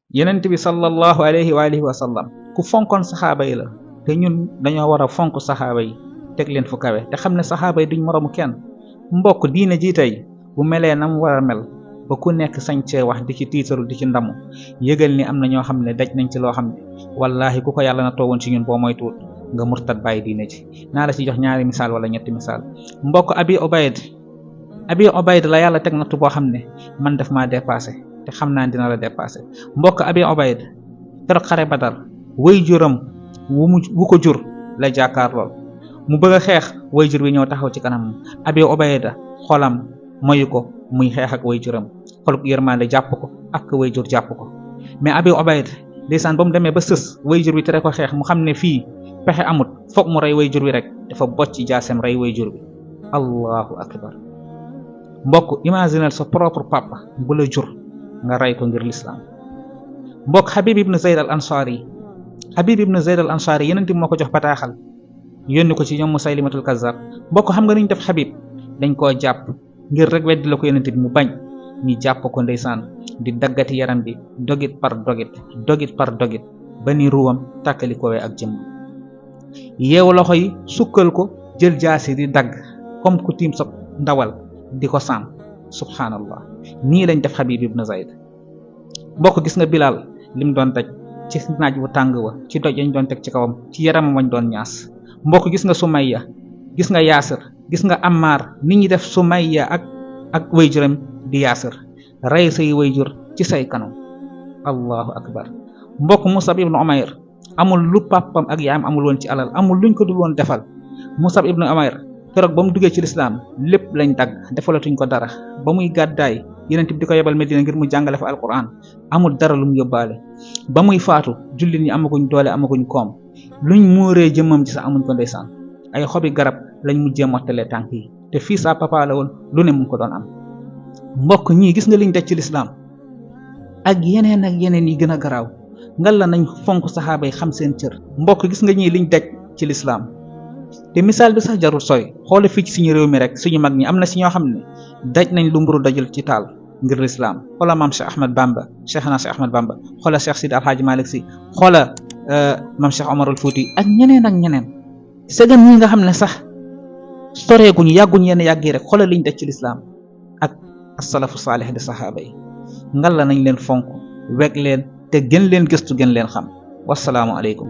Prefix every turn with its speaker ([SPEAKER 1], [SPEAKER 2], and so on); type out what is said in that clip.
[SPEAKER 1] yonent bi sallallahu alayhi wa alihi wa sallam ku fonkoon saxaaba yi la te ñun dañoo war a fonk saxaaba yi teg leen fu kawe te xam ne saxaaba yi duñ moroomu kenn. mbokk diine ji tey bu melee na mu war a mel ba ku nekk sañ cee wax di ci tiitaru di ci ndamu yëgal ni am na ñoo xam ne daj nañ ci loo xam ne wallaahi ku ko yàlla na toowoon ci ñun boo moytuwul nga murtad bàyyi diine ji. naa la ci jox ñaari misaal wala ñetti misaal. mbokk abi obayd la yàlla teg nattu boo xam ne man daf maa dépassé te xam naa dina la dépassé. mbokk abi obayd keroog xare badar way juram wu ko jur la jàkkaar lool mu bëgg a xeex way jur bi ñëw taxaw ci kanam abi obayda xolam moyu ko muy xeex ak way juram xolub yërmande jàpp ko ak way jur jàpp ko. mais abi obayda ndeysaan ba mu demee ba sës way jur bi tere ko xeex mu xam ne fii pexe amut foog mu rey way jur bi rek dafa bocc jaasem rey way jur bi. allahu akbar. mbokk imaginel sa propre papa bu la jur nga rey ko ngir l'islam. mbokk Habib ibn Zayd al Ansari yeneen ti moo ko jox bataaxal yónni ko ci ñoom Musaylimatul Kazzab. mbokk xam nga ni ñu def Habib dañ koo jàpp ngir rek weddi la ko yonent bi mu bañ ñu jàpp ko ndeysaan di daggati yaram bi dogit par dogit ba ni ruwam tàkkali koowee ak jëmm yeewu loxo yi sukkal ko jël jaasi di dagg comme ku tiim sa ndawal di ko saam. subhanallah nii lañ def Habib ibn Zayd. mbokk gis nga Bilal lim doon daj ci naaj bu tàng wa ci doj yañ doon teg ci kawam ci yaramam wañ doon ñaas. mbokk gis nga Sumayya gis nga Yaasir gis nga Ammar ni ñi def Sumayya ak wayjuram di Yaasir rey say wayjur ci say kanam. allahu akbar. mbokk Musab ibnu Umayr amul lu papam ak yaayam amul woon ci alal amul luñ ko dul woon defal. Musab ibnu Umayr keroog ba mu duggee ci lislaam lépp lañ dagg defalatuñ ko dara ba muy gàddaay Yonent bi di ko yebal Medina ngir mu jàngale fa alquran amul dara lu mu yóbbaale. ba muy faatu jullit ñi amaguñ doole amaguñ koom luñ muuree jëmmam ci sax amuñ ko ndeysaan ay xobi garab lañ mujjee mottalee tànk yi te fii sa papa la woon lu ne mu ko doon am. mbokk ñii gis nga liñ daj ci lislaam ak yeneen yi gën a garaaw ngal la nañ fonk saxaaba yi xam seen cër. mbokk gis nga ñii liñ daj ci lislaam te misaal bi sax jarul sooy xoole fii ci suñu réew mi rek suñu mag ñi am na si ñoo xam ne daj nañ lu mburu dajul ci taal ngir lislaam. xoola maam Cheikh Ahmad Bamba xoola Cheikh Sidi Alhaji Malick Sy xoola maam Cheikh Omarul Fouti ak ñeneen segam ñi nga xam ne sax soreeguñu yàgguñ yenn yàgg yi rek xoolal liñ daj ci lislaam ak asalafu saalih di saxaaba yi ngal la nañ leen fonk weg leen te gën leen gëstu gën leen xam. wasalaamu aleykum.